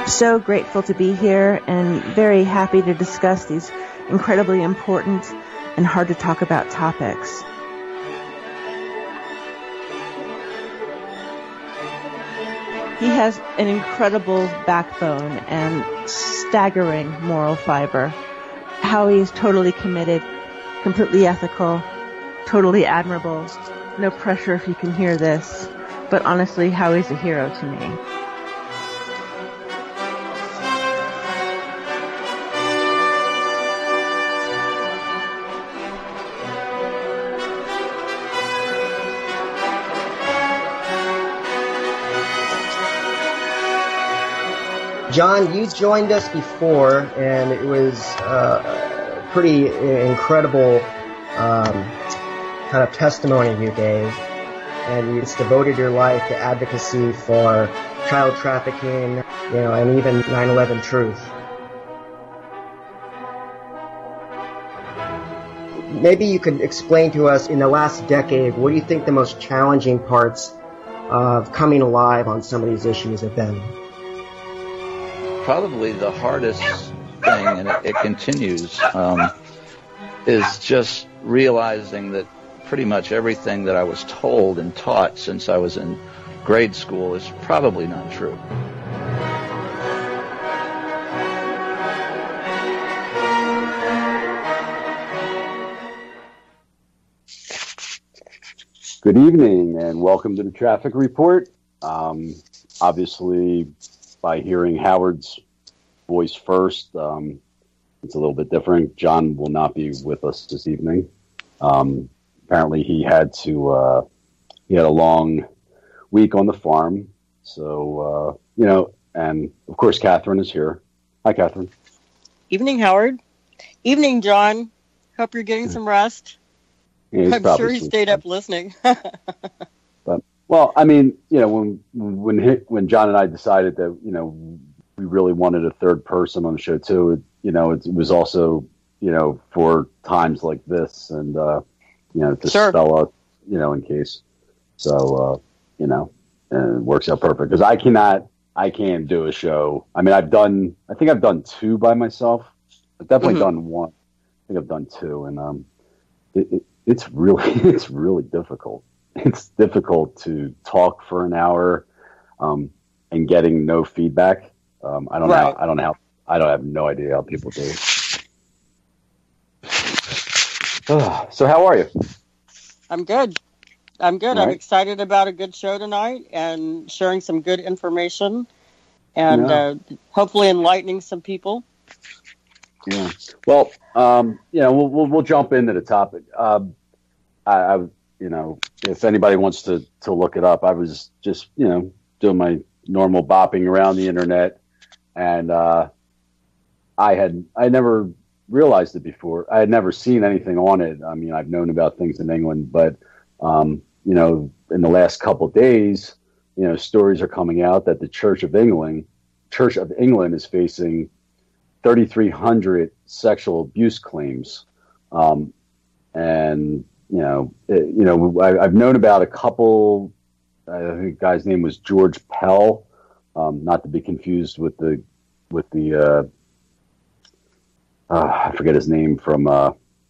So grateful to be here and very happy to discuss these incredibly important and hard to talk about topics. He has an incredible backbone and staggering moral fiber. Howie is totally committed, completely ethical, totally admirable. No pressure if you can hear this, but honestly, Howie's a hero to me. John, you joined us before, and it was a pretty incredible kind of testimony you gave, and you just devoted your life to advocacy for child trafficking, and even 9/11 truth. Maybe you could explain to us, in the last decade, what do you think the most challenging parts of coming alive on some of these issues have been? Probably the hardest thing, and it continues, is just realizing that pretty much everything that I was told and taught since I was in grade school is probably not true. Good evening and welcome to the Traffic Report. Obviously, by hearing Howard's voice first, it's a little bit different. John will not be with us this evening. Apparently, he had a long week on the farm. So, and of course, Catherine is here. Hi, Catherine. Evening, Howard. Evening, John. Hope you're getting some rest. Yeah, I'm sure he stayed up listening. But, well, I mean, when John and I decided that, we really wanted a third person on the show too, it was also, for times like this and, to sure. spell out, in case. So, and it works out perfect because I can't do a show. I mean, I think I've done two by myself. I've definitely done one. I think I've done two, and it's really difficult. It's difficult to talk for an hour, and getting no feedback. I have no idea how people do it. So how are you? I'm good. I'm Right. I'm excited about a good show tonight and sharing some good information and hopefully enlightening some people. Yeah. Well, we'll jump into the topic. If anybody wants to look it up, I was just, doing my normal bopping around the internet, and I never realized it before. I had never seen anything on it. I mean, I've known about things in England, but in the last couple of days, stories are coming out that the Church of England is facing 3,300 sexual abuse claims, and I've known about a couple. I think the guy's name was George Pell, not to be confused with the I forget his name from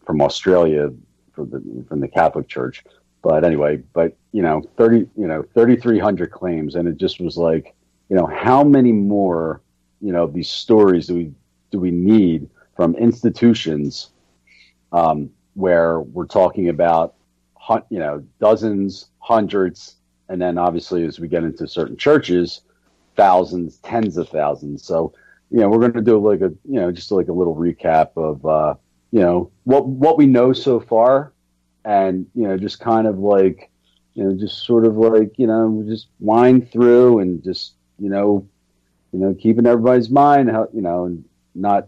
Australia from the Catholic Church. But anyway, 3,300 claims, and it just was like, how many more, these stories do we need from institutions, where we're talking about, dozens, hundreds, and then obviously as we get into certain churches, thousands, tens of thousands. So, we're going to do just a little recap of, what we know so far, and, just kind of just wind through and just, keeping everybody's mind, and not,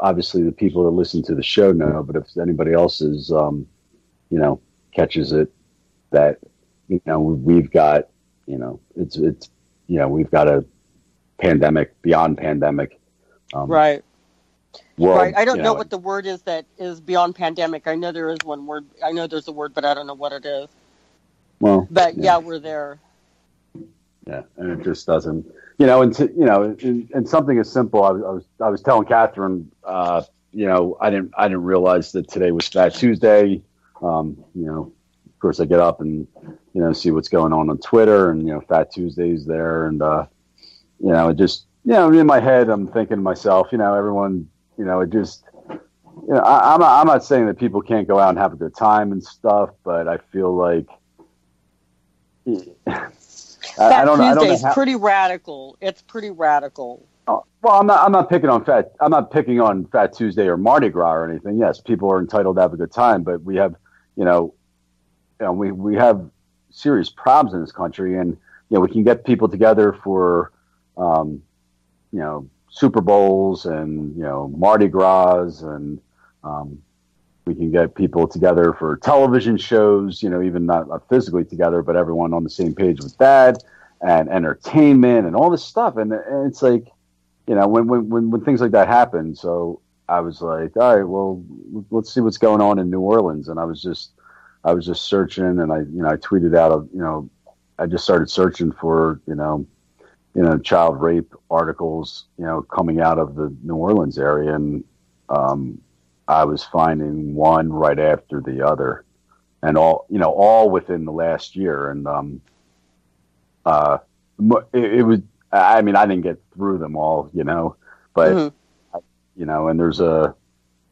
obviously the people that listen to the show know, but if anybody else is, catches it, that, we've got, we've got a pandemic, beyond pandemic. Right. World, right. I don't know what the word is that is beyond pandemic. I know there is one word. I know there's a word, but I don't know what it is. Well, but yeah we're there. Yeah, and it just doesn't, and something as simple. I was telling Catherine, I didn't realize that today was Fat Tuesday. Of course, I get up and see what's going on Twitter, and Fat Tuesday's there, and it just in my head I'm thinking to myself, everyone, it just, I'm not saying that people can't go out and have a good time and stuff, but I feel like. Fat Tuesday is pretty radical. It's pretty radical. Well, I'm not picking on Fat Tuesday or Mardi Gras or anything. Yes, people are entitled to have a good time, but we have, we have serious problems in this country, and we can get people together for, Super Bowls and Mardi Gras, and we can get people together for television shows, even not physically together, but everyone on the same page with that, and entertainment and all this stuff. And it's like, when things like that happen. So I was like, all right, well, let's see what's going on in New Orleans. And I was just searching, and I tweeted out, I just started searching for, child rape articles, coming out of the New Orleans area. And, I was finding one right after the other, and all within the last year. And it was. I mean, I didn't get through them all, but and there's I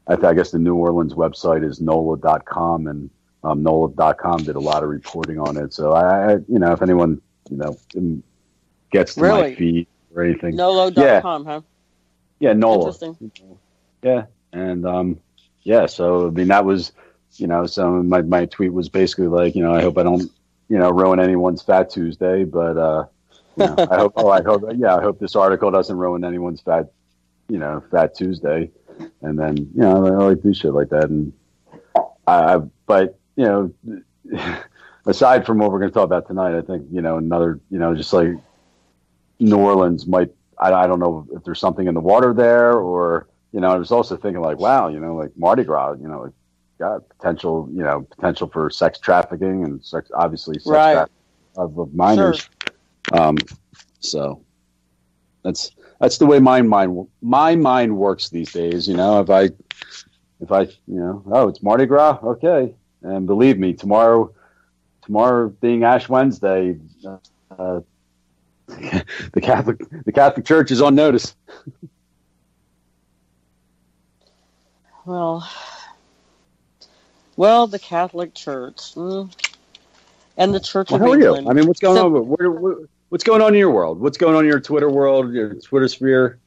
guess the New Orleans website is NOLA.com, and NOLA.com did a lot of reporting on it. So I if anyone gets to my feed or anything, NOLA.com, huh? Yeah, NOLA. Interesting. Yeah. And, so, I mean, that was, so my tweet was basically like, I hope I don't, ruin anyone's Fat Tuesday, but, I hope this article doesn't ruin anyone's Fat Tuesday. And then, I like do shit like that. And but, aside from what we're going to talk about tonight, I think, another, just like New Orleans might, I don't know if there's something in the water there, or, I was also thinking like, wow, like Mardi Gras, got potential for sex trafficking and sex trafficking of minors. Sure. So that's the way my mind works these days. If I it's Mardi Gras, okay. And believe me, tomorrow being Ash Wednesday, the Catholic Church is on notice. Well, the Catholic Church and the Church of England. How are you? I mean, what's going on? What's going on in your world? What's going on in your Twitter world, your Twitter sphere?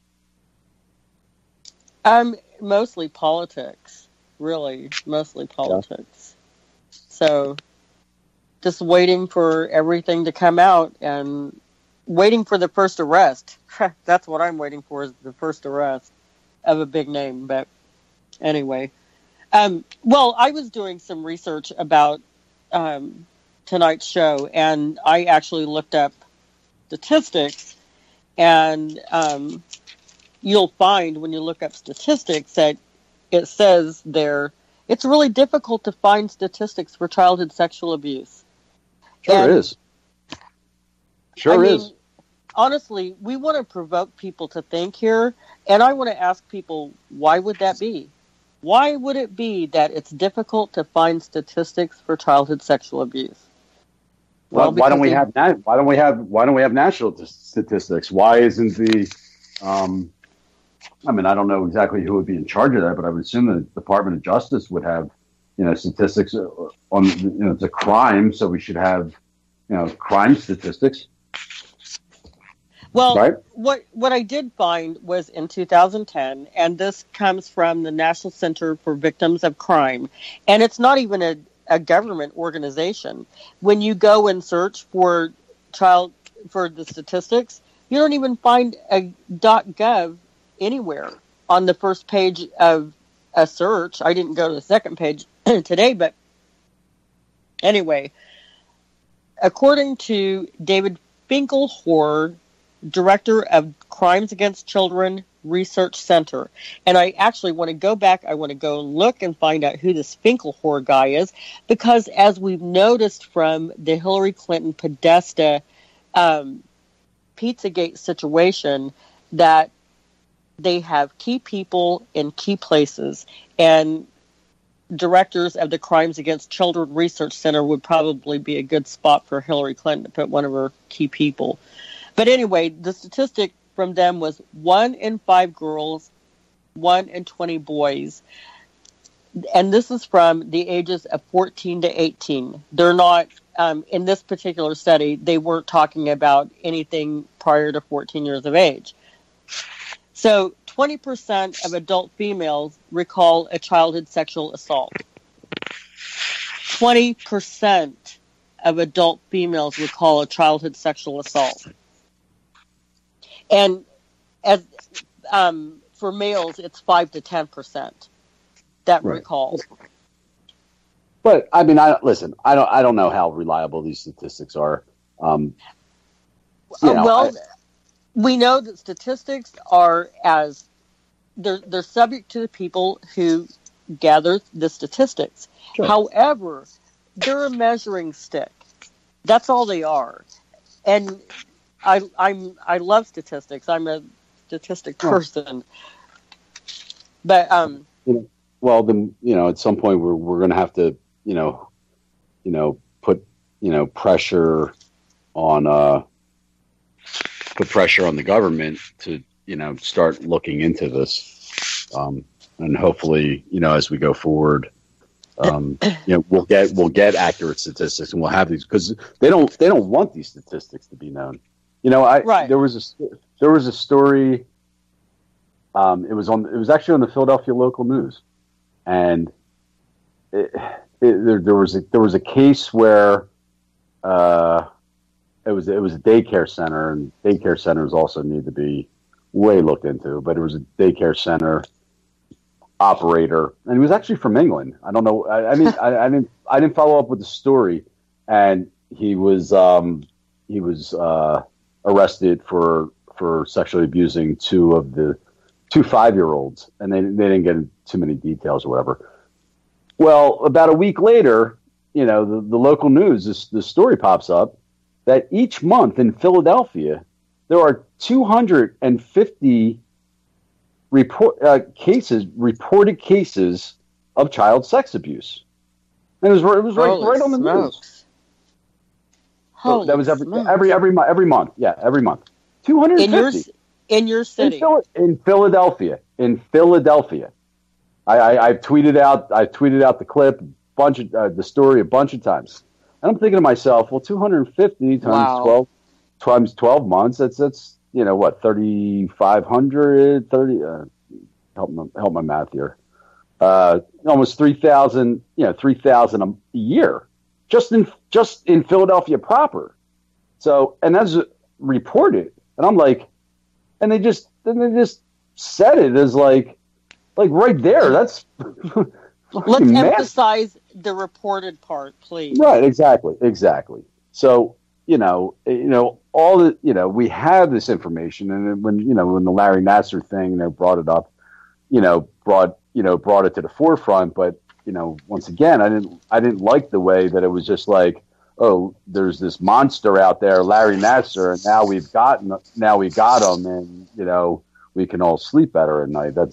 Mostly politics, really, mostly politics. Yeah. So, just waiting for everything to come out and waiting for the first arrest. That's what I'm waiting for, is the first arrest of a big name, but. Anyway, well, I was doing some research about tonight's show, and I actually looked up statistics, and you'll find when you look up statistics that it says there it's really difficult to find statistics for childhood sexual abuse. Sure is. Sure is. Honestly, we want to provoke people to think here, and I want to ask people, why would that be? Why would it be that it's difficult to find statistics for childhood sexual abuse? Well, why don't we have national statistics? Why isn't the I don't know exactly who would be in charge of that, but I would assume the Department of Justice would have, statistics on, it's a crime, so we should have, crime statistics. Well, right? What I did find was in 2010, and this comes from the National Center for Victims of Crime, and it's not even a government organization. When you go and search for the statistics, you don't even find a .gov anywhere on the first page of a search. I didn't go to the second page today, but anyway, according to David Finkelhor, Director of Crimes Against Children Research Center. And I actually want to go back. I want to go look and find out who this Finkelhor guy is, because as we've noticed from the Hillary Clinton Podesta Pizzagate situation that they have key people in key places, and directors of the Crimes Against Children Research Center would probably be a good spot for Hillary Clinton to put one of her key people. But anyway, the statistic from them was 1 in 5 girls, 1 in 20 boys. And this is from the ages of 14 to 18. They're not, in this particular study, they weren't talking about anything prior to 14 years of age. So 20% of adult females recall a childhood sexual assault. 20% of adult females recall a childhood sexual assault. And as for males, it's 5 to 10% that recall. But I mean, I don't know how reliable these statistics are. We know that statistics are they're subject to the people who gather the statistics. Sure. However, they're a measuring stick. That's all they are. And I love statistics. I'm a statistic person. But well, then at some point we're going to have to put pressure on put pressure on the government to start looking into this, and hopefully as we go forward, we'll get accurate statistics, and we'll have these, because they don't want these statistics to be known. There was a story. It was actually on the Philadelphia local news, and there was a case where it was a daycare center, and daycare centers also need to be way looked into. But it was a daycare center operator, and he was actually from England. I don't know. I didn't follow up with the story, and he was arrested for sexually abusing two 5-year-olds, and they didn't get into too many details or whatever. Well, about a week later, the local news, the story pops up that each month in Philadelphia, there are 250 reported cases of child sex abuse. And it was right on the news. That was every month. Yeah, every month. 250 in your city. In Philadelphia. I tweeted out the clip, the story a bunch of times. And I'm thinking to myself, well, 250 times 12 months, that's 3,500, 30 help my math here. Almost 3,000, 3,000 a year just in Philadelphia proper. So, and that's reported. And I'm like, and they just said it as like right there. That's let's emphasize the reported part, please. Right, exactly. So, all the, we have this information, and when the Larry Nassar thing, brought it up, brought it to the forefront. But, once again, I didn't like the way that it was just like, oh, there's this monster out there, Larry Nassar, and now we got him, and, we can all sleep better at night. That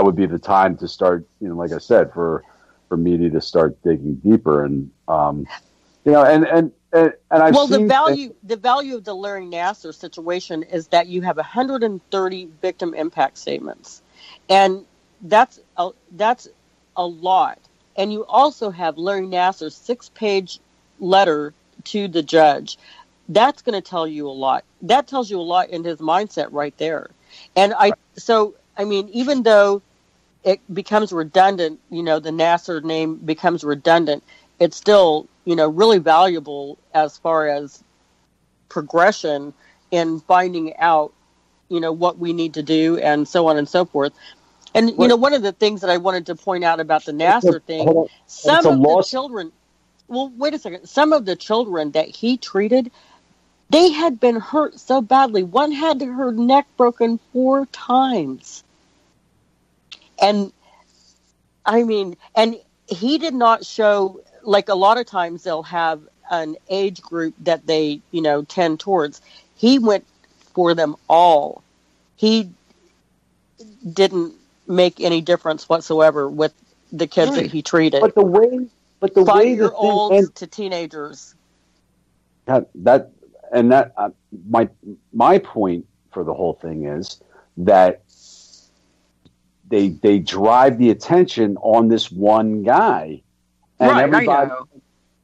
would be the time to start, like I said, for media to start digging deeper, and and I've seen the value of the Larry Nassar situation is that you have 130 victim impact statements, and that's a lot. And you also have Larry Nassar's 6-page letter to the judge. That's going to tell you a lot. That tells you a lot in his mindset right there. And even though it becomes redundant, the Nassar name becomes redundant, it's still, really valuable as far as progression in finding out, what we need to do and so on and so forth. And, one of the things that I wanted to point out about the Nassar thing, some of the children that he treated, they had been hurt so badly. One had her neck broken 4 times. And and he did not show, like a lot of times they'll have an age group that they, tend towards. He went for them all. He didn't make any difference whatsoever with the kids that he treated. But the way 5-year-olds to teenagers. My point for the whole thing is that they drive the attention on this one guy, and right, everybody,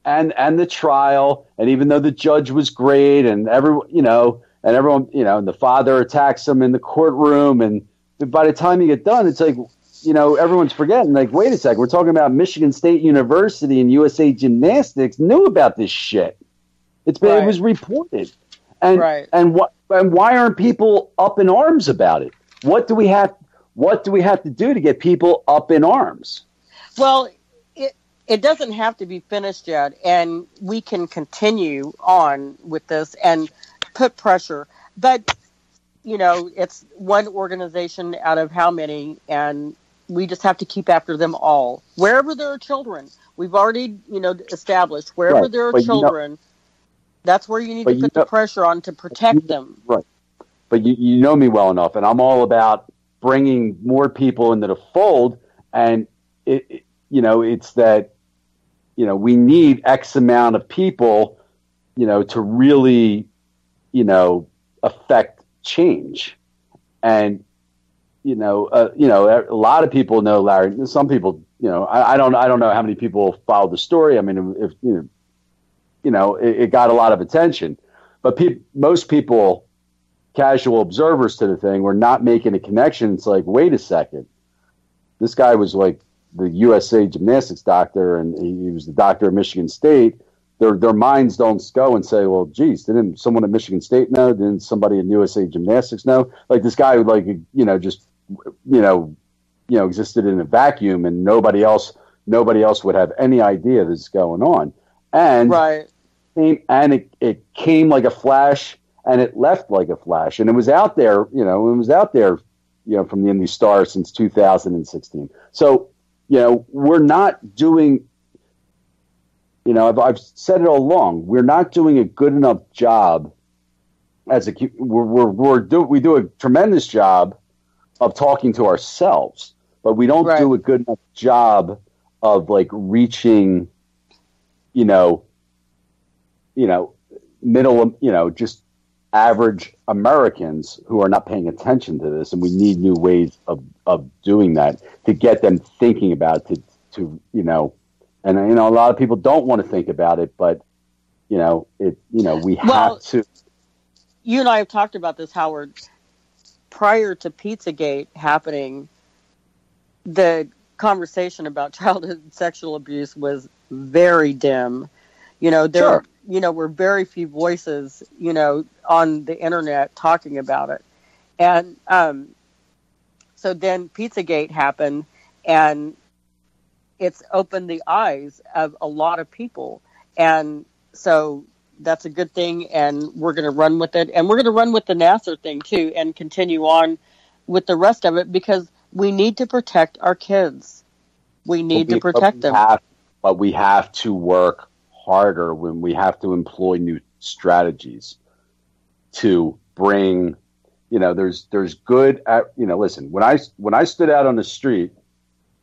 and the trial, and even though the judge was great, and everyone, and the father attacks him in the courtroom, and by the time you get done, it's like, everyone's forgetting, like, wait a second, we're talking about Michigan State University and USA Gymnastics knew about this shit. It was reported, and why aren't people up in arms about it? What do we have to do to get people up in arms? Well, it doesn't have to be finished yet, and we can continue on with this and put pressure. But, it's one organization out of how many, and we just have to keep after them all. Wherever there are children, we've already, established, wherever there are children, that's where you need to put the pressure on to protect them. Right. But you know me well enough, and I'm all about bringing more people into the fold, and it's that, we need X amount of people, to really, affect change. And, a lot of people know Larry. Some people, I don't know how many people followed the story. I mean, if it got a lot of attention, but most people, casual observers to the thing, were not making a connection. It's like, wait a second, this guy was like the USA Gymnastics doctor, and he was the doctor at Michigan State. Their minds don't go and say, well, geez, didn't someone at Michigan State know? Didn't somebody in USA Gymnastics know? Like, this guy, existed in a vacuum, and nobody else would have any idea this is going on. And it came like a flash, and it left like a flash, and it was out there, from the Indy Star since 2016. So, we're not doing, I've said it all along, we're not doing a good enough job we do a tremendous job of talking to ourselves, but we don't do a good enough job of like reaching, middle, just average Americans who are not paying attention to this. And we need new ways of doing that to get them thinking about it, and a lot of people don't want to think about it, but we have to. You and I have talked about this, Howard. Prior to Pizzagate happening, the conversation about childhood sexual abuse was very dim. There were very few voices, on the internet talking about it. And so then Pizzagate happened, and it's opened the eyes of a lot of people. And so that's a good thing, and we're going to run with it. And we're going to run with the Nassar thing, too, and continue on with the rest of it, because we need to protect our kids. We need to protect them. But we have to work harder when we have to employ new strategies to bring, there's good, listen, when I stood out on the street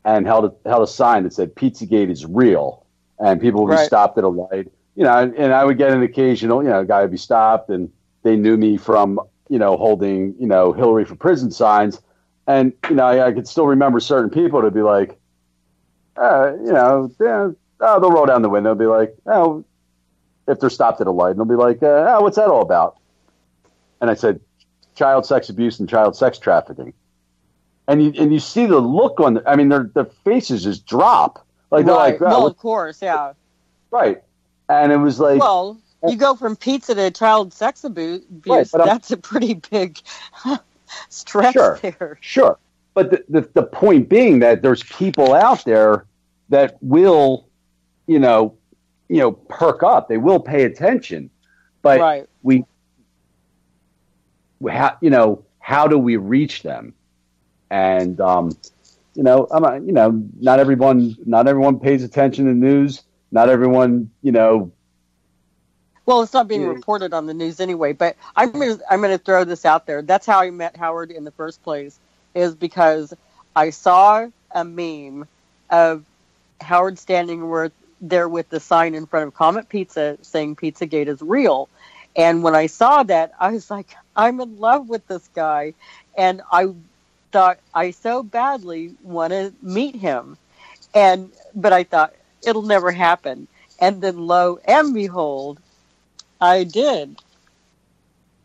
and held a sign that said Pizzagate is real, and people would be stopped at a light, and I would get an occasional, guy would be stopped, and they knew me from, holding, Hillary for prison signs. And, I could still remember certain people to be like, they'll roll down the window and be like, oh, if they're stopped at a light, and they'll be like, what's that all about? And I said, child sex abuse and child sex trafficking. And you see the look on their faces just drop. Like, they're like, well, of course, yeah. Right. And it was like, well, you go from pizza to child sex abuse, that's a pretty big stretch there. Sure. But the point being that there's people out there that will, perk up. They will pay attention. But how do we reach them? And not everyone pays attention to news. Not everyone, Well, it's not being reported on the news anyway, but I'm gonna throw this out there. That's how I met Howard in the first place, is because I saw a meme of Howard standing there with the sign in front of Comet Pizza saying Pizzagate is real. And when I saw that, I was like, I'm in love with this guy. And I thought I so badly want to meet him. But I thought it'll never happen. And then lo and behold, I did.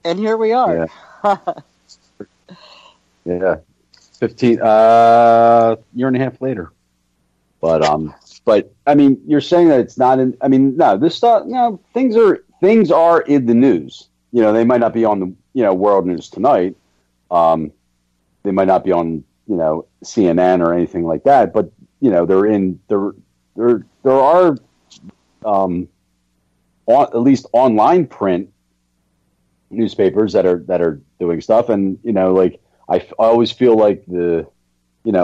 And here we are. Yeah. 15 year and a half later. But I mean, you're saying that it's not in. I mean, no, this stuff. No, things are in the news. You know, they might not be on the world news tonight. They might not be on CNN or anything like that. But they're in there are at least online print newspapers that are doing stuff, and like I always feel like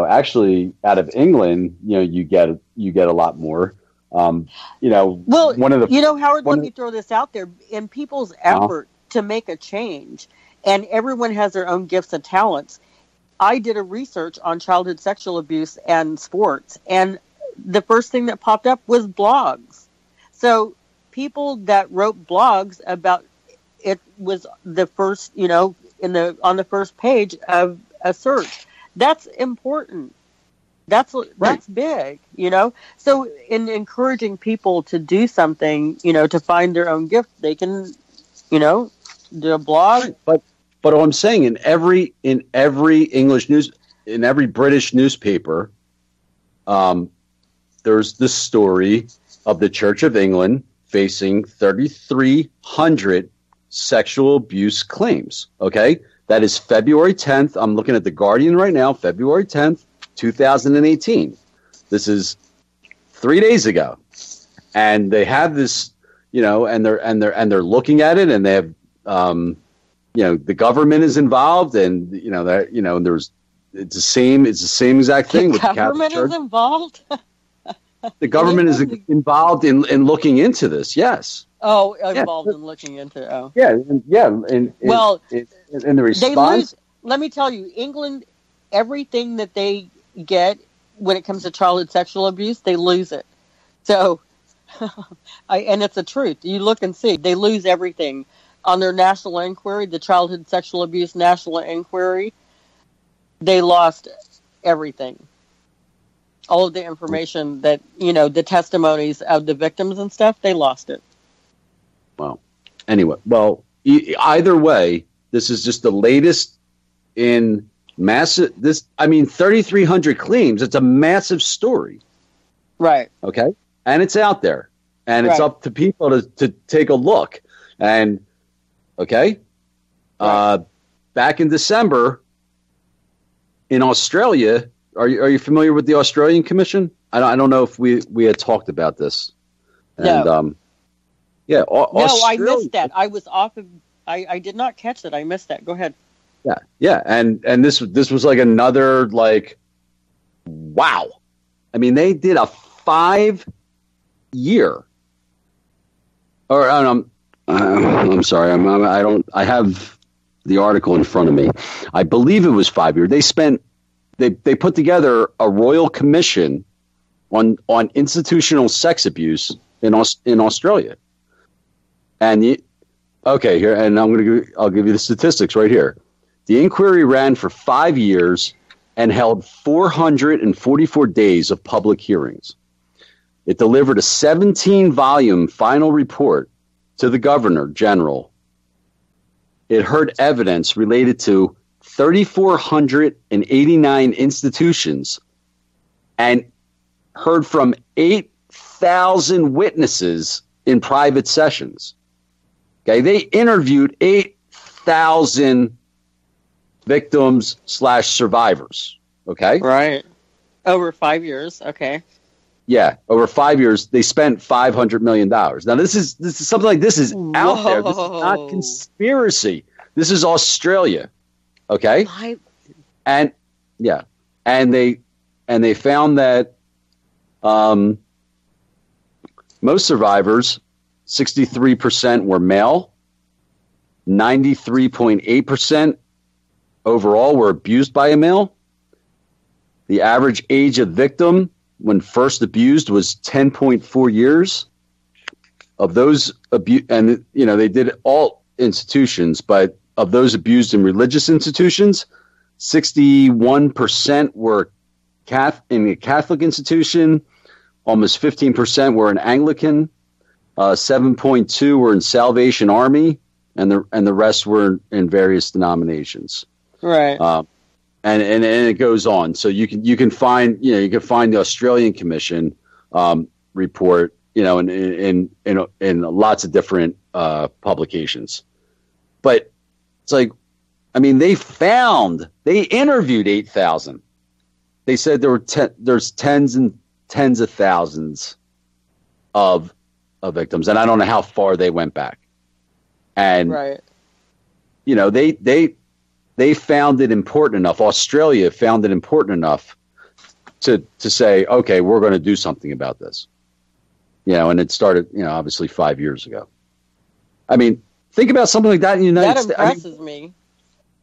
actually out of England, you get a lot more. Well, one of the Howard, let me throw this out there. In people's effort to make a change, and everyone has their own gifts and talents. I did a research on childhood sexual abuse and sports, and the first thing that popped up was blogs. So people that wrote blogs about it was the first, on the first page of a search. That's important. That's big, So in encouraging people to do something, to find their own gift, they can, do a blog. But what I'm saying, in every English news, in every British newspaper, there's the story of the Church of England facing 3,300 sexual abuse claims. Okay. That is February 10th. I'm looking at The Guardian right now, February 10th, 2018. This is 3 days ago. And they have this, and they're looking at it, and they have, the government is involved, and, it's the same exact thing with the Catholic Church. The government is involved? The government is involved in looking into this, yes. Oh, involved in looking into it. Oh. Yeah. In the response. Let me tell you, England, everything that they get when it comes to childhood sexual abuse, they lose it. So, and it's the truth. You look and see, they lose everything. On their national inquiry, the childhood sexual abuse national inquiry, they lost everything. All of the information that, the testimonies of the victims and stuff, they lost it. Well, anyway, either way, this is just the latest in massive. 3,300 claims. It's a massive story, right? Okay, and it's out there, and it's up to people to take a look. And okay, back in December in Australia, are you familiar with the Australian Commission? I don't know if we had talked about this. And, no. Yeah. No, I missed that. I was off of. I did not catch that. I missed that. Go ahead. Yeah, and this was like another wow. I mean, they did a 5-year. Or I'm sorry. I have the article in front of me. I believe it was 5 years. They put together a royal commission on institutional sex abuse in Australia. And I'll give you the statistics right here. The inquiry ran for 5 years and held 444 days of public hearings. It delivered a 17-volume final report to the Governor General. It heard evidence related to 3,489 institutions and heard from 8,000 witnesses in private sessions. Okay, they interviewed 8,000 victims/survivors. Okay, right, over 5 years. Okay, yeah, over 5 years, they spent $500 million. Now, this is something like this is out there. This is not conspiracy. This is Australia. Okay, and yeah, and they found that most survivors 63% were male. 93.8% overall were abused by a male. The average age of victim when first abused was 10.4 years. Of those and they did all institutions, but of those abused in religious institutions, 61% were in a Catholic institution, almost 15% were in Anglican, 7.2 were in Salvation Army, and the rest were in various denominations. Right. And it goes on. So you can find the Australian Commission report, in lots of different publications. But it's like, I mean, they interviewed 8,000. They said there's tens and tens of thousands of victims, and I don't know how far they went back. And right. They found it important enough. Australia found it important enough to say, okay, we're going to do something about this. And it started, obviously 5 years ago. I mean, think about something like that in the United States. That impresses me.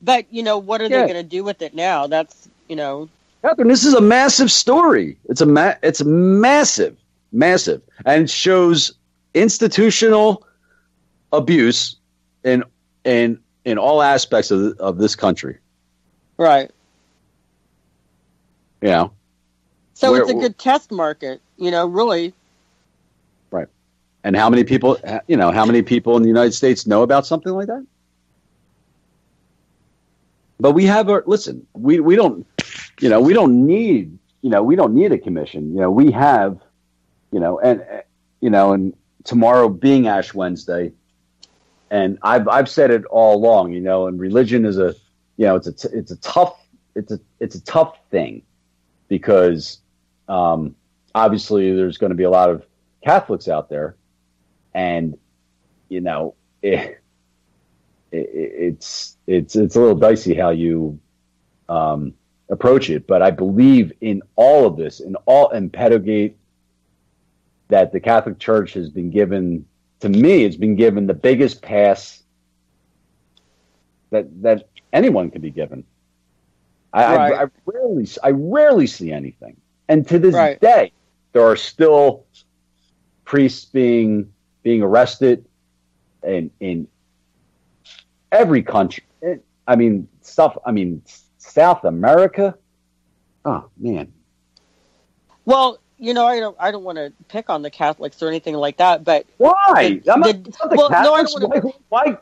But, what are they going to do with it now? That's, Catherine, this is a massive story. It's massive, massive. And it shows institutional abuse in all aspects of this country. Right. So it's a good test market, really. Right. And how many people in the United States know about something like that? But we have we don't need a commission. We have, and tomorrow being Ash Wednesday, and I've said it all along, and religion is it's a tough thing because obviously there's going to be a lot of Catholics out there, and it's a little dicey how you approach it. But I believe in all of this, in Pedogate, that the Catholic Church has been given. To me, it's been given the biggest pass that anyone can be given. I rarely see anything, and to this day, there are still priests being arrested in every country. South America. Oh man. Well, I don't want to pick on the Catholics or anything like that, but why? Why?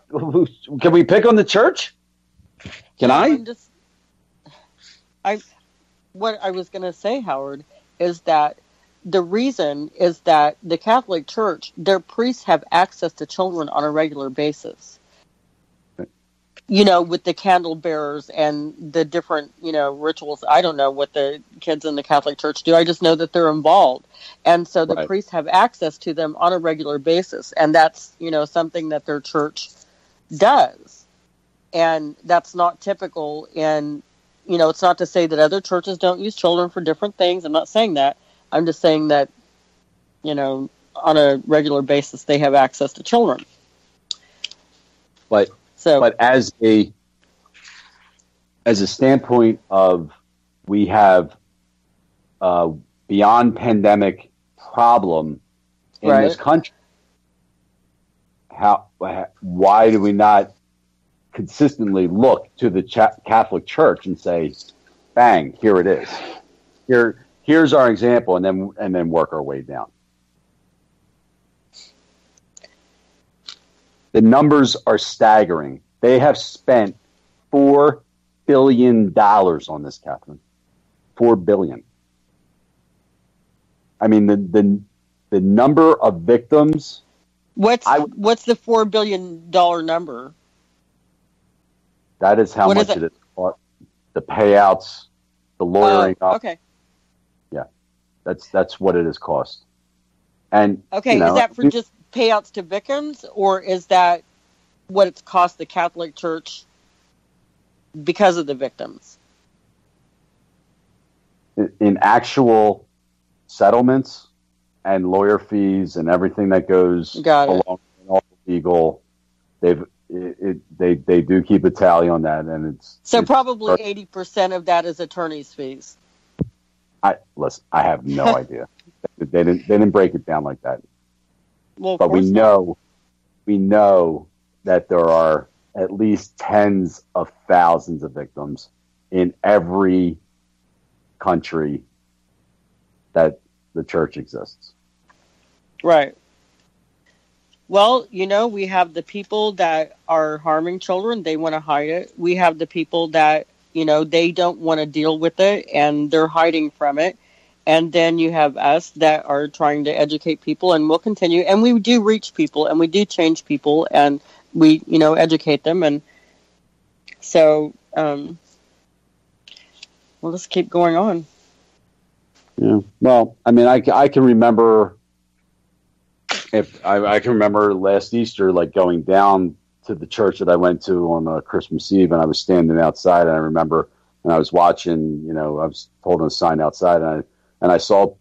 Can we pick on the church? Can I? What I was going to say, Howard, is that the reason is that the Catholic Church, their priests have access to children on a regular basis. With the candle bearers and the different, rituals. I don't know what the kids in the Catholic Church do. I just know that they're involved. And so the priests have access to them on a regular basis. And that's, something that their church does. And that's not typical in, it's not to say that other churches don't use children for different things. I'm not saying that. I'm just saying that, on a regular basis, they have access to children. But as a standpoint of, we have beyond pandemic problem in this country, why do we not consistently look to the Catholic Church and say, bang, here it is. Here's our example, and then work our way down. The numbers are staggering. They have spent $4 billion on this, Catherine. $4 billion. I mean, the number of victims. What's the $4 billion number? That is how much it is. The payouts, the lawyering up. Okay. Yeah, that's what it has cost. And okay, is that for just payouts to victims, or is that what it's cost the Catholic Church because of the victims? In actual settlements and lawyer fees and everything that goes along with all legal. They do keep a tally on that, and it's probably 80% of that is attorney's fees. I have no idea. They didn't break it down like that. Well, but we know that there are at least tens of thousands of victims in every country that the church exists. Right. Well, we have the people that are harming children. They want to hide it. We have the people that, they don't want to deal with it and they're hiding from it. And then you have us that are trying to educate people, and we'll continue. And we do reach people, and we do change people, and we, educate them. And so we'll just keep going on. Yeah. Well, I mean, I can remember I can remember last Easter, like going down to the church that I went to on Christmas Eve, and I was standing outside, and I remember, and I was watching, I was holding a sign outside, and I saw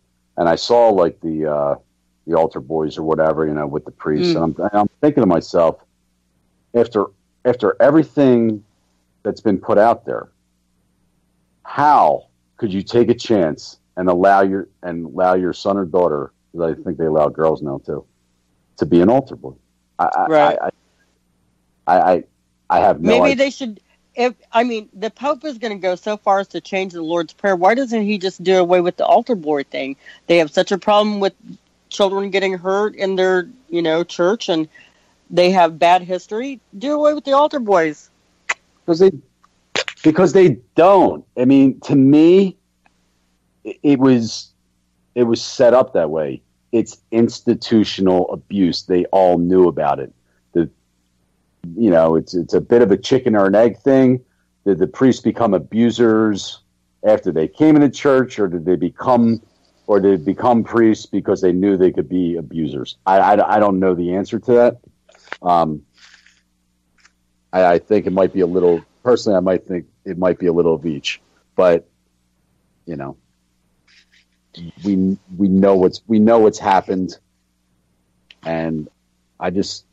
like the altar boys or whatever, with the priests, and I'm thinking to myself, after everything that's been put out there, how could you take a chance and allow your son or daughter, because I think they allow girls now too, to be an altar boy? I have no Maybe idea. They should. The Pope is going to go so far as to change the Lord's Prayer. Why doesn't he just do away with the altar boy thing? They have such a problem with children getting hurt in their, church, and they have bad history. Do away with the altar boys. Because they don't. I mean, to me, it was set up that way. It's institutional abuse. They all knew about it. It's a bit of a chicken or an egg thing. Did the priests become abusers after they came into church, or did they become priests because they knew they could be abusers? I don't know the answer to that. I think it might be a little. Personally, I might think it might be a little of each, but we know what's happened, and I just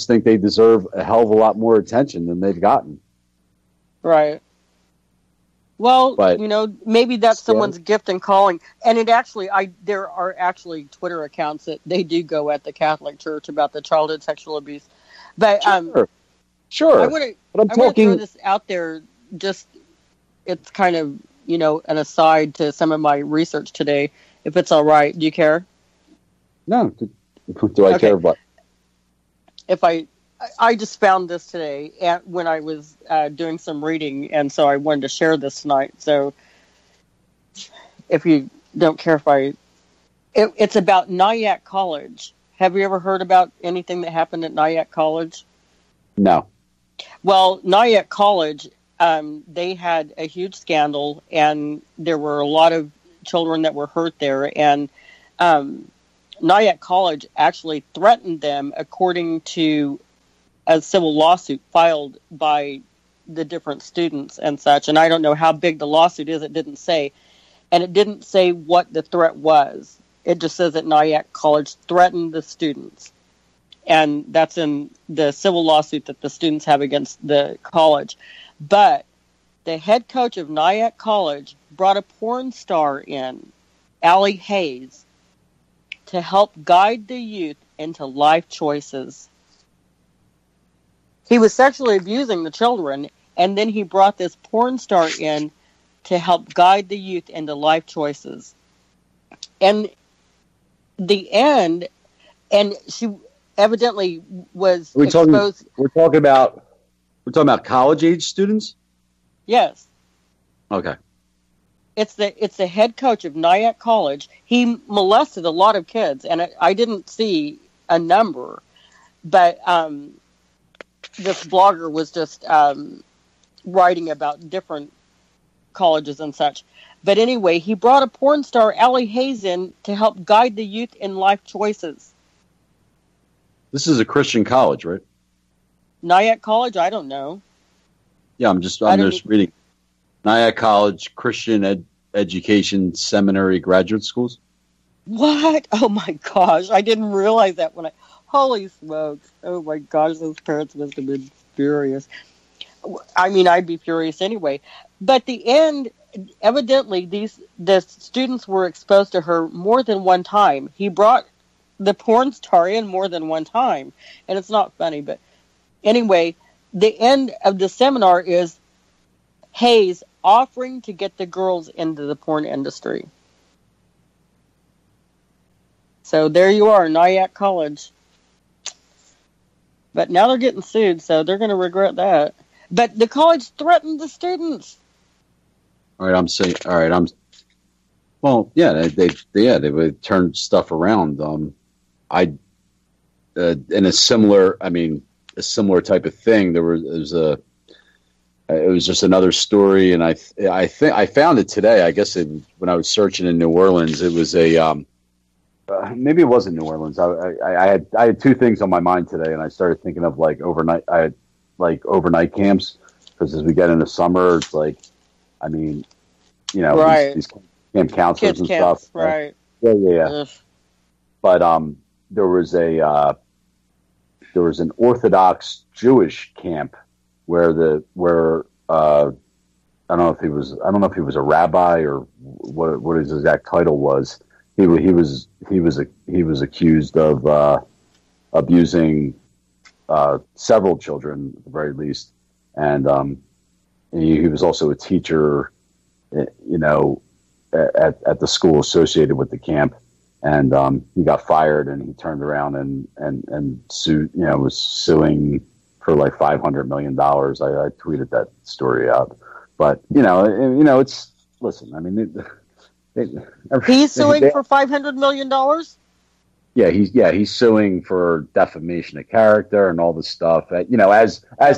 think they deserve a hell of a lot more attention than they've gotten. Right. Well, but, maybe that's someone's gift and calling. And there are actually Twitter accounts that they do go at the Catholic Church about the childhood sexual abuse. But sure. I want to throw this out there. Just it's kind of an aside to some of my research today. If it's all right, do you care? No. Do I care about? If I just found this today when I was doing some reading, and so I wanted to share this tonight. So if you don't care it's about Nyack College. Have you ever heard about anything that happened at Nyack College? No. Well, Nyack College, they had a huge scandal, and there were a lot of children that were hurt there, and Nyack College actually threatened them, according to a civil lawsuit filed by the different students and such. And I don't know how big the lawsuit is. It didn't say. And it didn't say what the threat was. It just says that Nyack College threatened the students. And that's in the civil lawsuit that the students have against the college. But the head coach of Nyack College brought a porn star in, Allie Hayes, to help guide the youth into life choices. He was sexually abusing the children, and then he brought this porn star in to help guide the youth into life choices. And the end, and she evidently was exposed. We're talking about college age students? Yes. Okay. It's the head coach of Nyack College. He molested a lot of kids, and I didn't see a number, but this blogger was just writing about different colleges and such. But anyway, he brought a porn star, Allie Hayes, in to help guide the youth in life choices. This is a Christian college, right? Nyack College? I don't know. Yeah, I'm just reading. Nyack College, Christian Education Seminary Graduate Schools. What? Oh my gosh! I didn't realize that when I. Holy smokes! Oh my gosh, those parents must have been furious. I mean, I'd be furious anyway. But the end, evidently, the students were exposed to her more than one time. He brought the porn star in more than one time, and it's not funny. But anyway, the end of the seminar is Hayes offering to get the girls into the porn industry. So there you are, Nyack College. But now they're getting sued, so they're going to regret that. But the college threatened the students. All right, I'm saying. All right, I'm. Well, yeah, they would turn stuff around. In a similar type of thing. It was just another story, and I think I found it today. I guess when I was searching in New Orleans, it was maybe it wasn't New Orleans. I had two things on my mind today, and I started thinking of overnight. I had overnight camps, because as we get into summer, it's right. these camp counselors Kids and camps, stuff. right? Yeah. Ugh. But there was an Orthodox Jewish camp where I don't know if he was a rabbi or what his exact title was. He was accused of abusing several children at the very least, and he was also a teacher, at the school associated with the camp, and he got fired, and he turned around and sued, was suing for like $500 million. I tweeted that story out, but it's listen. I mean, he's suing for $500 million. Yeah, he's suing for defamation of character and all this stuff. As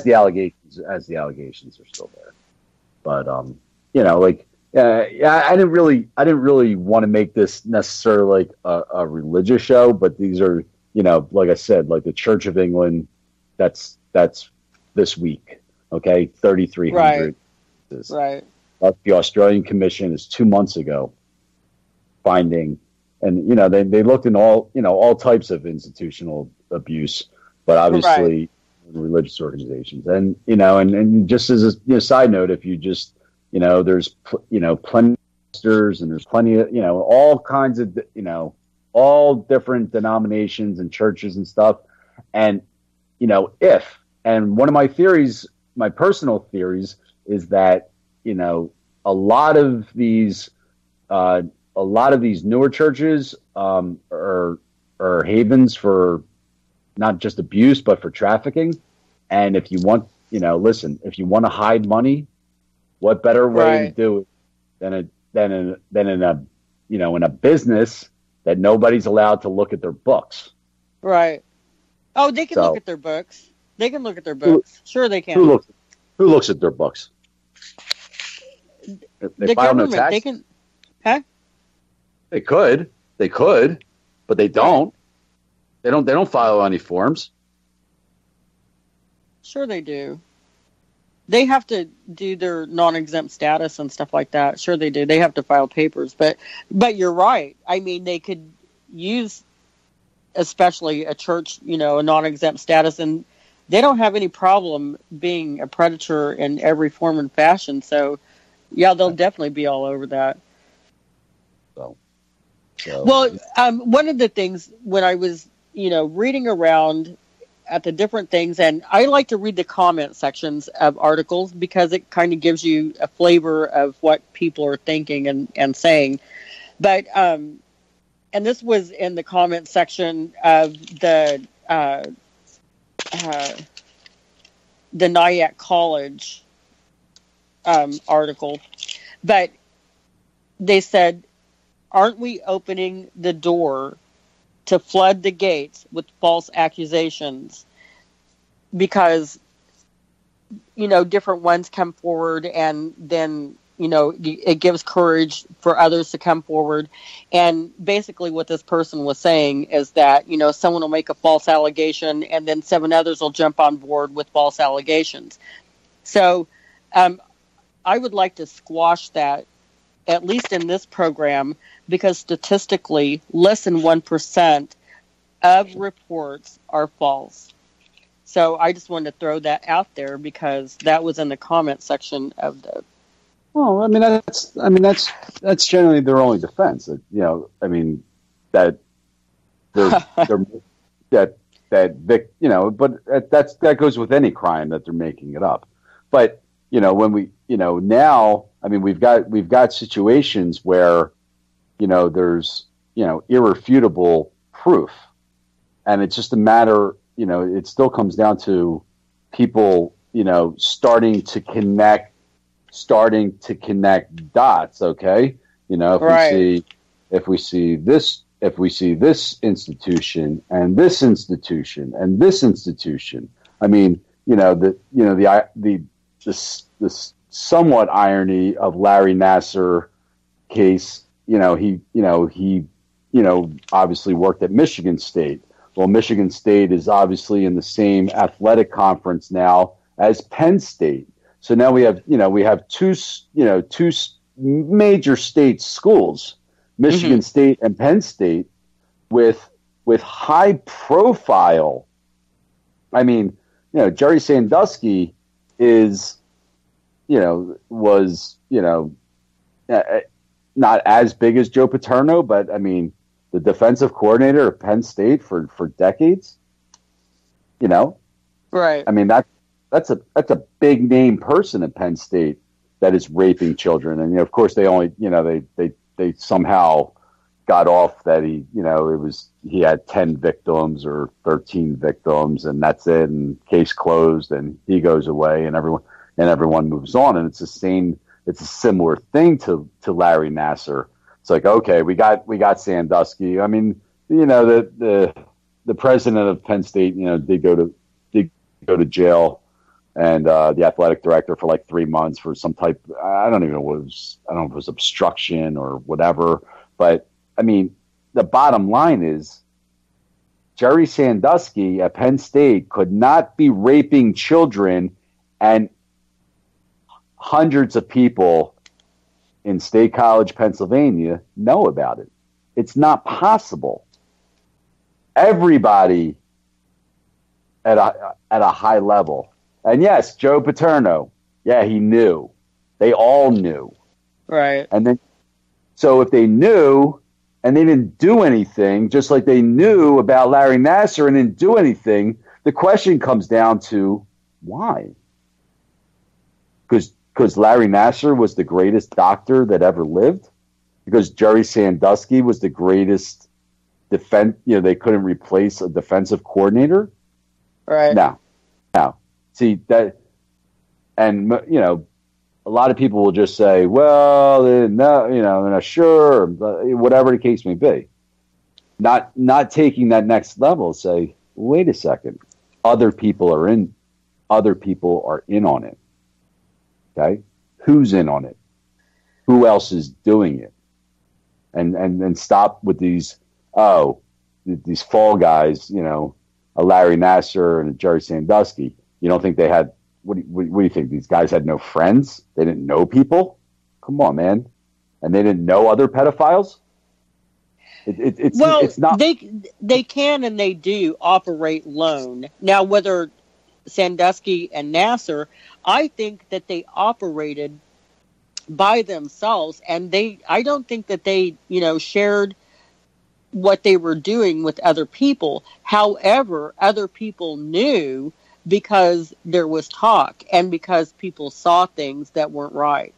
the allegations are still there, but I didn't really want to make this necessarily like a religious show, but these are like I said, like the Church of England. That's this week, okay, 3,300. Right. The Australian Commission is 2 months ago finding. And they looked in all types of institutional abuse, but obviously religious organizations. And and just as a side note, if you just there's plenty of pastors, and there's plenty of all kinds of all different denominations and churches and stuff. And and one of my theories, my personal theories, is that a lot of these newer churches are havens for not just abuse, but for trafficking. And if you want, if you want to hide money, what better way to do it than in a business that nobody's allowed to look at their books. Right. Oh, they can look at their books. They can look at their books. Sure, they can. Who looks at their books? They the file government. no tax? They can. Huh? They could, but they don't. They don't file any forms. Sure, they do. They have to do their non-exempt status and stuff like that. Sure, they do. They have to file papers, but you're right. I mean, they could use, especially a church, a non-exempt status, and they don't have any problem being a predator in every form and fashion. So, yeah, they'll definitely be all over that. Well, one of the things when I was, reading around at the different things, and I like to read the comment sections of articles because it kind of gives you a flavor of what people are thinking and saying. But, and this was in the comment section of the Nyack College article, but they said, aren't we opening the door to flood the gates with false accusations? Because, different ones come forward, and then, it gives courage for others to come forward. And basically what this person was saying is that, someone will make a false allegation, and then 7 others will jump on board with false allegations. So I would like to squash that at least in this program, because statistically, less than 1% of reports are false. So I just wanted to throw that out there because that was in the comment section of the. Well, that's generally their only defense. That, that but that goes with any crime that they're making it up. But when we now, we've got situations where there's irrefutable proof, and it's just a matter. It still comes down to people starting to connect dots. Okay, if we see this institution and this institution and this institution. The somewhat irony of Larry Nassar case. He obviously worked at Michigan State. Well, Michigan State is obviously in the same athletic conference now as Penn State. So now we have two major state schools, Michigan State and Penn State, with high profile. Jerry Sandusky was not as big as Joe Paterno, but the defensive coordinator of Penn State for decades. Right. That's a big name person at Penn State that is raping children, and of course they only they somehow got off that he had 10 victims or 13 victims, and that's it, and case closed, and he goes away, and everyone moves on, and it's a similar thing to Larry Nassar. It's like, okay, we got Sandusky. The president of Penn State, did go to jail, and the athletic director for like 3 months for some type. I don't even know what it was. I don't know if it was obstruction or whatever. But the bottom line is, Jerry Sandusky at Penn State could not be raping children, and hundreds of people in State College, Pennsylvania, know about it. It's not possible. Everybody at a high level, and yes, Joe Paterno, he knew. They all knew, right? And then, so if they knew and they didn't do anything, just like they knew about Larry Nassar and didn't do anything, the question comes down to why? Because Larry Nassar was the greatest doctor that ever lived? Because Jerry Sandusky was the greatest defense, they couldn't replace a defensive coordinator? Right. No. See, that, and, a lot of people will just say, well, they're not sure, whatever the case may be. Not taking that next level, say, wait a second, other people are in on it. Okay, who's in on it? Who else is doing it? And stop with these fall guys. A Larry Nassar and a Jerry Sandusky. You don't think they had? What do you think? These guys had no friends? They didn't know people? Come on, man! And they didn't know other pedophiles? It's not. They can and they do operate alone. Now, whether Sandusky and Nassar, I think that they operated by themselves, and I don't think that they, shared what they were doing with other people. However, other people knew because there was talk and because people saw things that weren't right.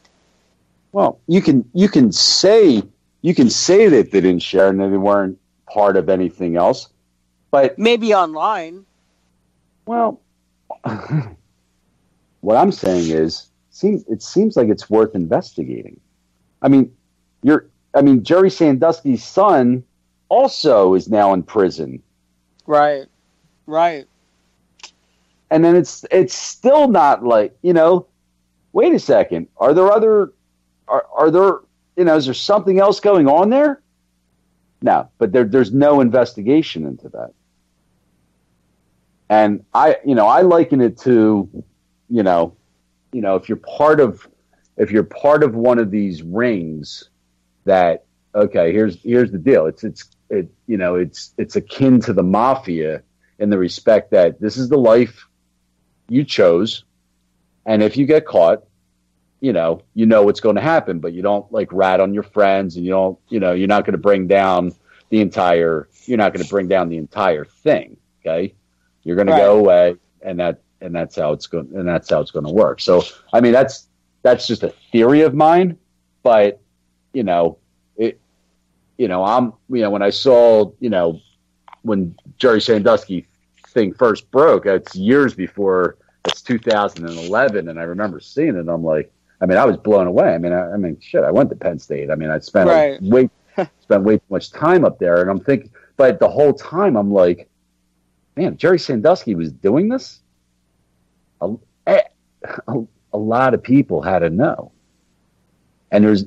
Well, you can say that they didn't share and that they weren't part of anything else, but maybe online. Well, what I'm saying is, it seems like it's worth investigating. Jerry Sandusky's son also is now in prison. Right. And then it's still not like, wait a second, are there is there something else going on there? No, but there's no investigation into that. And I liken it to, if you're part of, if you're part of one of these rings, that okay, here's the deal. It's akin to the mafia in the respect that this is the life you chose, and if you get caught, you know what's going to happen, but you don't like rat on your friends, and you're not going to bring down the entire thing. Okay, you're going to go away, and that's how it's going to work. So I mean that's just a theory of mine, but when I saw when Jerry Sandusky thing first broke, it's years before. It's 2011, and I remember seeing it. And I'm like, I was blown away. I mean, shit. I went to Penn State. I spent way too much time up there, and I'm thinking. But the whole time, I'm like, man, Jerry Sandusky was doing this. A lot of people had to know, and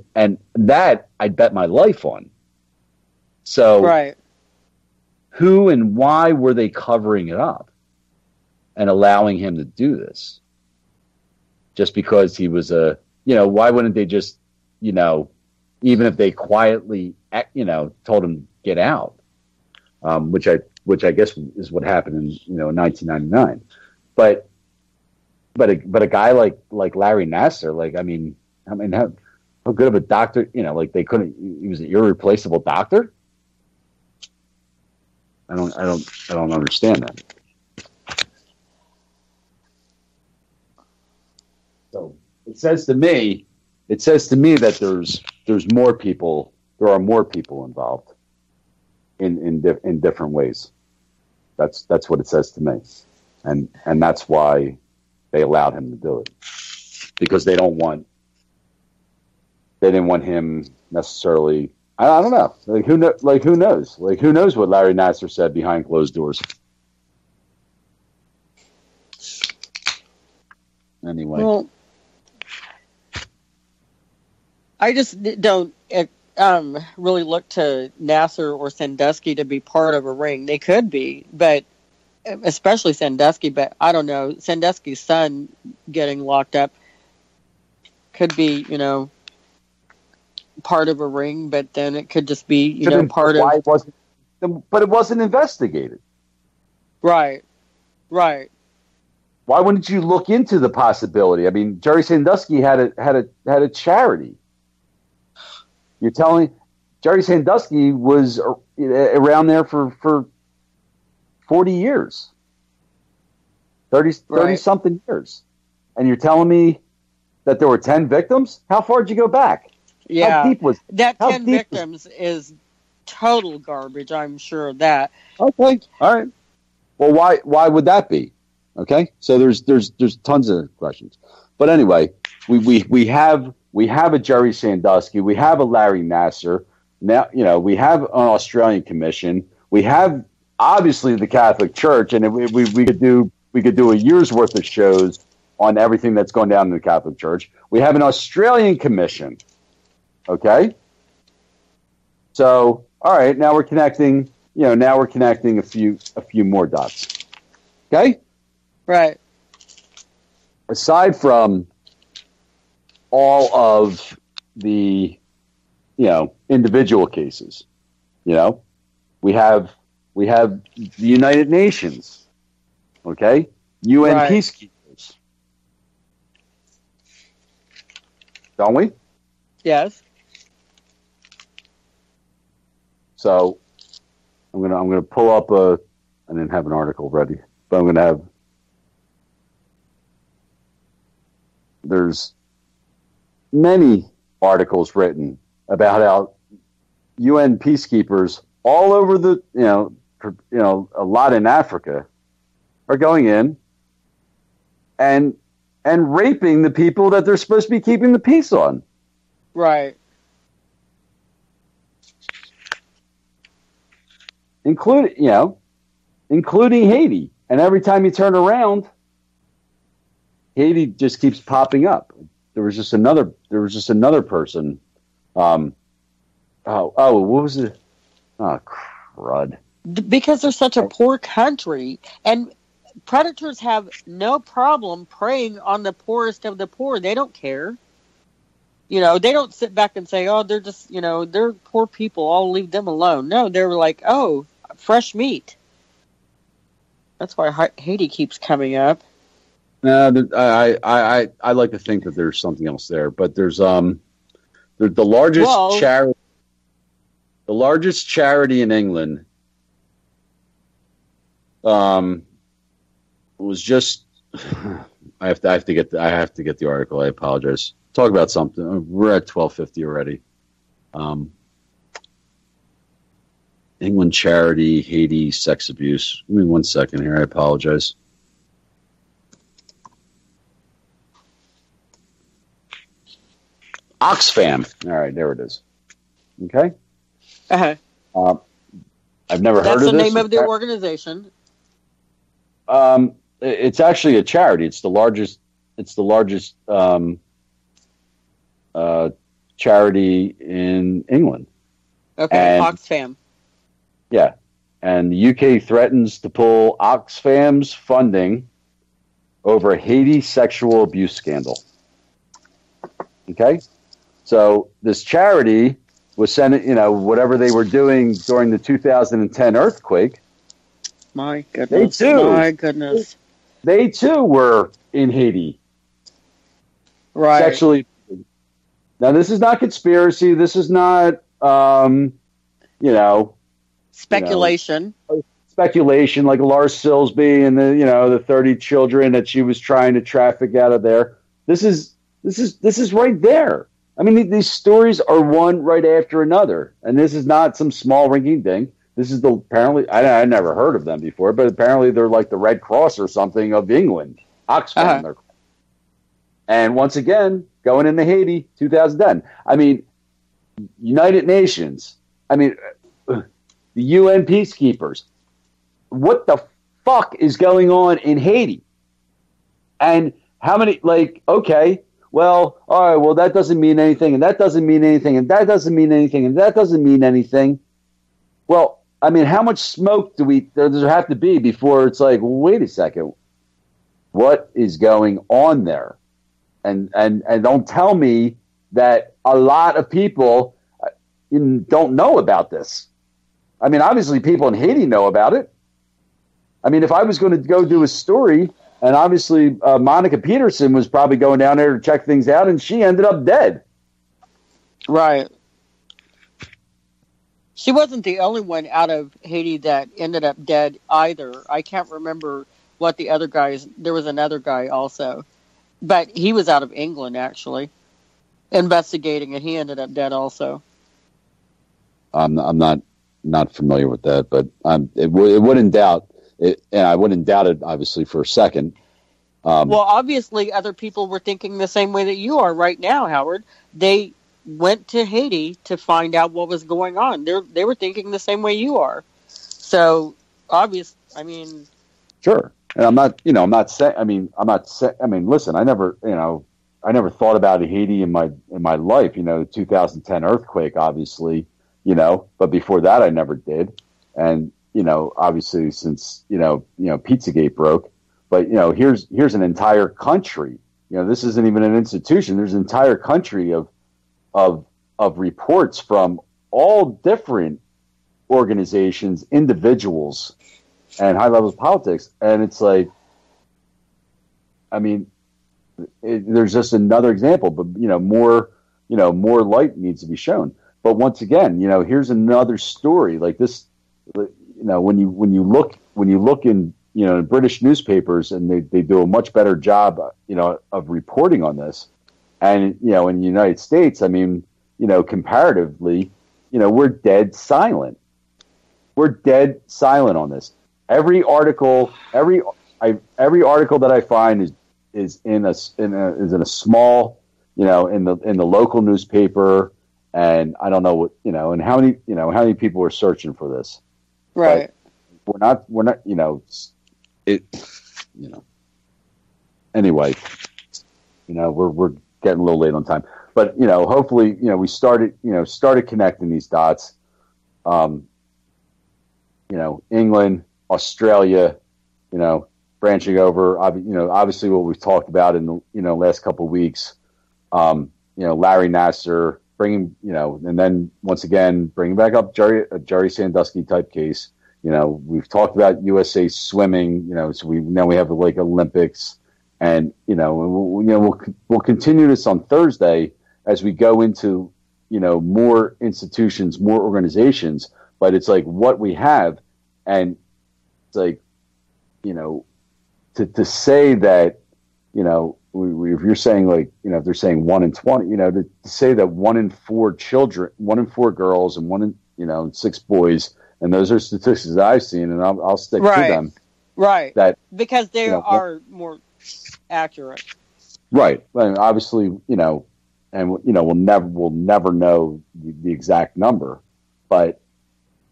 that I'd bet my life on. So, who and why were they covering it up and allowing him to do this? Just because he was why wouldn't they just, even if they quietly, told him get out, which I guess is what happened in 1999. But a guy like Larry Nassar, how good of a doctor, they couldn't. He was an irreplaceable doctor. I don't understand that. So it says to me that there are more people involved in different ways. That's what it says to me, and that's why they allowed him to do it, because they didn't want him necessarily. I don't know. Who knows? Who knows what Larry Nassar said behind closed doors? Anyway. Well, I just don't really look to Nassar or Sandusky to be part of a ring. They could be, but especially Sandusky. But I don't know. Sandusky's son getting locked up could be, part of a ring, but then it could just be, part of. But it wasn't investigated. Right. Why wouldn't you look into the possibility? I mean, Jerry Sandusky had a charity. You're telling Jerry Sandusky was around there for 40 years, 30 something years, and you're telling me that there were 10 victims? How far did you go back? Yeah, how deep was that? 10 victims is total garbage. I'm sure of that. Okay, all right. Well, why would that be? Okay, so there's tons of questions, but anyway, we have a Jerry Sandusky, we have a Larry Nassar. Now we have an Australian commission. We have obviously the Catholic Church, and we could do a year's worth of shows on everything that's going down in the Catholic Church. We have an Australian commission. Okay, so all right, now we're connecting. Now we're connecting a few more dots. Okay. Right. Aside from all of the, individual cases, we have the United Nations, okay, UN peacekeepers, don't we? Yes. So I'm gonna pull up I didn't have an article ready, but I'm gonna have. There's many articles written about how UN peacekeepers all over the, a lot in Africa are going in and raping the people that they're supposed to be keeping the peace on. Right. Including Haiti. And every time you turn around, Haiti just keeps popping up. There was just another person. What was it? Oh, crud. Because they're such a poor country, and predators have no problem preying on the poorest of the poor. They don't care. They don't sit back and say, oh, they're just, they're poor people. I'll leave them alone. No, they're like, oh, fresh meat. That's why Haiti keeps coming up. No, I like to think that there's something else there, but there's the largest charity. The largest charity in England was just. I have to get the article. I apologize. Talk about something. We're at 12:50 already. England charity, Haiti sex abuse. Give me 1 second here. I apologize. Oxfam. All right, there it is. Okay. Uh-huh. I've never heard of this. That's the name of the organization. It's actually a charity. It's the largest. It's the largest charity in England. Okay, Oxfam. Yeah, and the UK threatens to pull Oxfam's funding over a Haiti sexual abuse scandal. Okay, so this charity was sending, whatever they were doing during the 2010 earthquake. My goodness. They too were in Haiti. Right. Sexually. Now, this is not conspiracy. This is not, speculation. Speculation, like Lars Silsby and the 30 children that she was trying to traffic out of there. This is right there. I mean, these stories are one right after another, and this is not some small rinky thing. This is apparently I never heard of them before, but apparently they're like the Red Cross or something of England, Oxfam. Uh-huh. And once again, going into Haiti, 2010. I mean, United Nations. I mean, the UN peacekeepers. What the fuck is going on in Haiti? And how many? Okay, well, all right. Well, that doesn't mean anything, and that doesn't mean anything, and that doesn't mean anything, and that doesn't mean anything. Well, I mean, how much smoke does there have to be before it's like, wait a second, what is going on there? And don't tell me that a lot of people don't know about this. I mean, obviously people in Haiti know about it. I mean, if I was going to go do a story, and obviously Monica Peterson was probably going down there to check things out, and she ended up dead. Right. She wasn't the only one out of Haiti that ended up dead either. I can't remember what the other guys. There was another guy also, but he was out of England actually, investigating, and he ended up dead also. I'm not familiar with that, but it wouldn't doubt it, and I wouldn't doubt it obviously for a second. Well, obviously, other people were thinking the same way that you are right now, Howard. They went to Haiti to find out what was going on. They were thinking the same way you are. So obvious. I mean, sure. And I'm not saying. I mean, listen. I never thought about Haiti in my life. The 2010 earthquake, obviously. But before that, I never did. And obviously, since Pizzagate broke. But here's an entire country. This isn't even an institution. There's an entire country of reports from all different organizations, individuals, and high levels of politics. And it's like, I mean, there's just another example, but more light needs to be shown. But once again, here's another story like this. When you look in British newspapers, and they do a much better job, of reporting on this. And, in the United States, I mean, comparatively, we're dead silent. We're dead silent on this. Every article that I find is in a small, in the local newspaper, and I don't know what, and how many people are searching for this. Right. But we're not, anyway, we're getting a little late on time, but hopefully, we started connecting these dots. England, Australia, branching over. Obviously, what we've talked about in the last couple of weeks. Larry Nassar, bringing, and then once again, bringing back up Jerry Sandusky type case. We've talked about USA swimming, so we have like Olympics, and, we'll continue this on Thursday as we go into, more institutions, more organizations, but it's like what we have. And it's like, to say that, if you're saying like, if they're saying 1 in 20, to say that 1 in 4 children, 1 in 4 girls and 1 in, 6 boys, and those are statistics that I've seen, and I'll stick to them. Right. That because they are more accurate. Right. And obviously, and we'll never know the exact number, but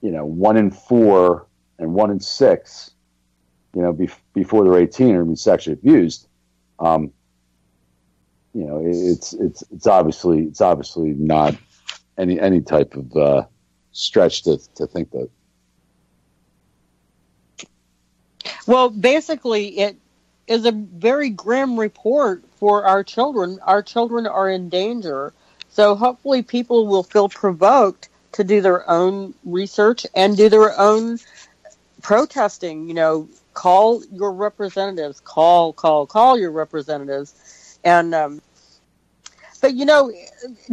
1 in 4 and 1 in 6, before they're 18 are being sexually abused. It's obviously not any type of stretch to think that. Well, basically, it is a very grim report for our children. Our children are in danger. So hopefully people will feel provoked to do their own research and do their own protesting. Call your representatives. Call your representatives. And, but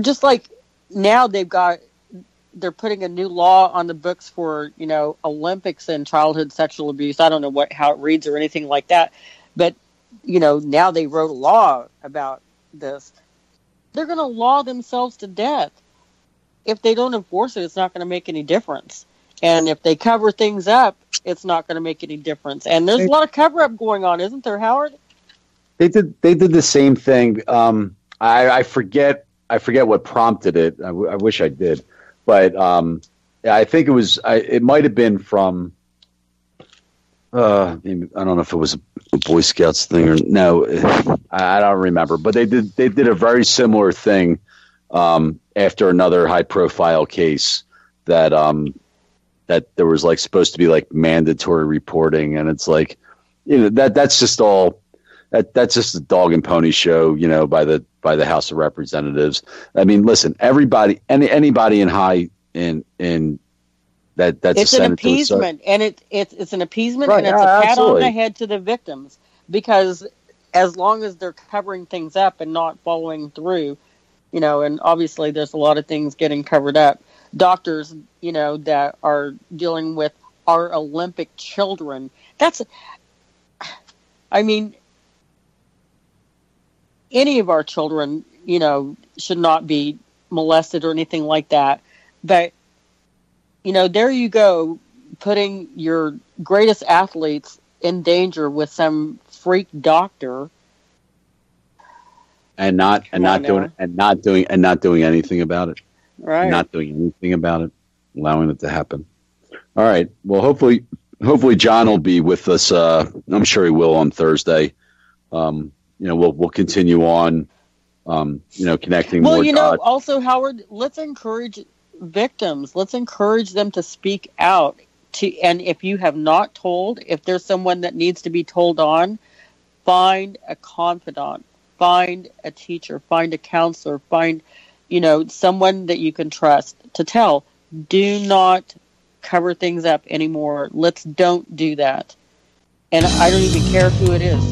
just like now they're putting a new law on the books for, Olympics and childhood sexual abuse. I don't know how it reads or anything like that. But, now they wrote a law about this. They're going to law themselves to death. If they don't enforce it, it's not going to make any difference. And if they cover things up, it's not going to make any difference. And there's a lot of cover-up going on, isn't there, Howard? They did the same thing. I forget what prompted it. I wish I did. But I think it might have been from, I don't know if it was a Boy Scouts thing or no, I don't remember. But they did a very similar thing after another high profile case that there was like supposed to be like mandatory reporting, and it's like, that's just all. That's just a dog and pony show, by the House of Representatives. I mean, listen, anybody in high in that's it's an appeasement, and it's an appeasement, right, and it's a pat absolutely. On the head to the victims, because as long as they're covering things up and not following through, and obviously there's a lot of things getting covered up. Doctors, that are dealing with our Olympic children. Any of our children, should not be molested or anything like that. But, there you go, putting your greatest athletes in danger with some freak doctor. And not doing anything about it. Right. Not doing anything about it, allowing it to happen. All right. Well, hopefully John will be with us. I'm sure he will on Thursday. We'll continue on, connecting more dots. Also, Howard, let's encourage victims. Let's encourage them to speak out. And if you have not told, if there's someone that needs to be told on, find a confidant, find a teacher, find a counselor, find, someone that you can trust to tell. Do not cover things up anymore. Don't do that. And I don't even care who it is.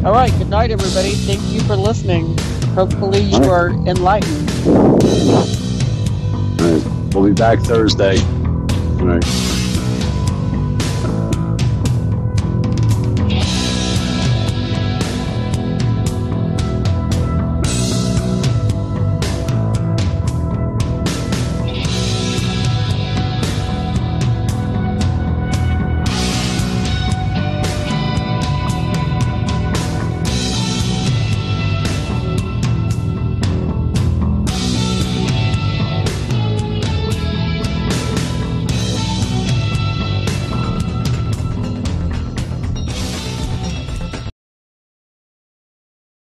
All right. Good night, everybody. Thank you for listening. Hopefully you are enlightened. All right. We'll be back Thursday. All right.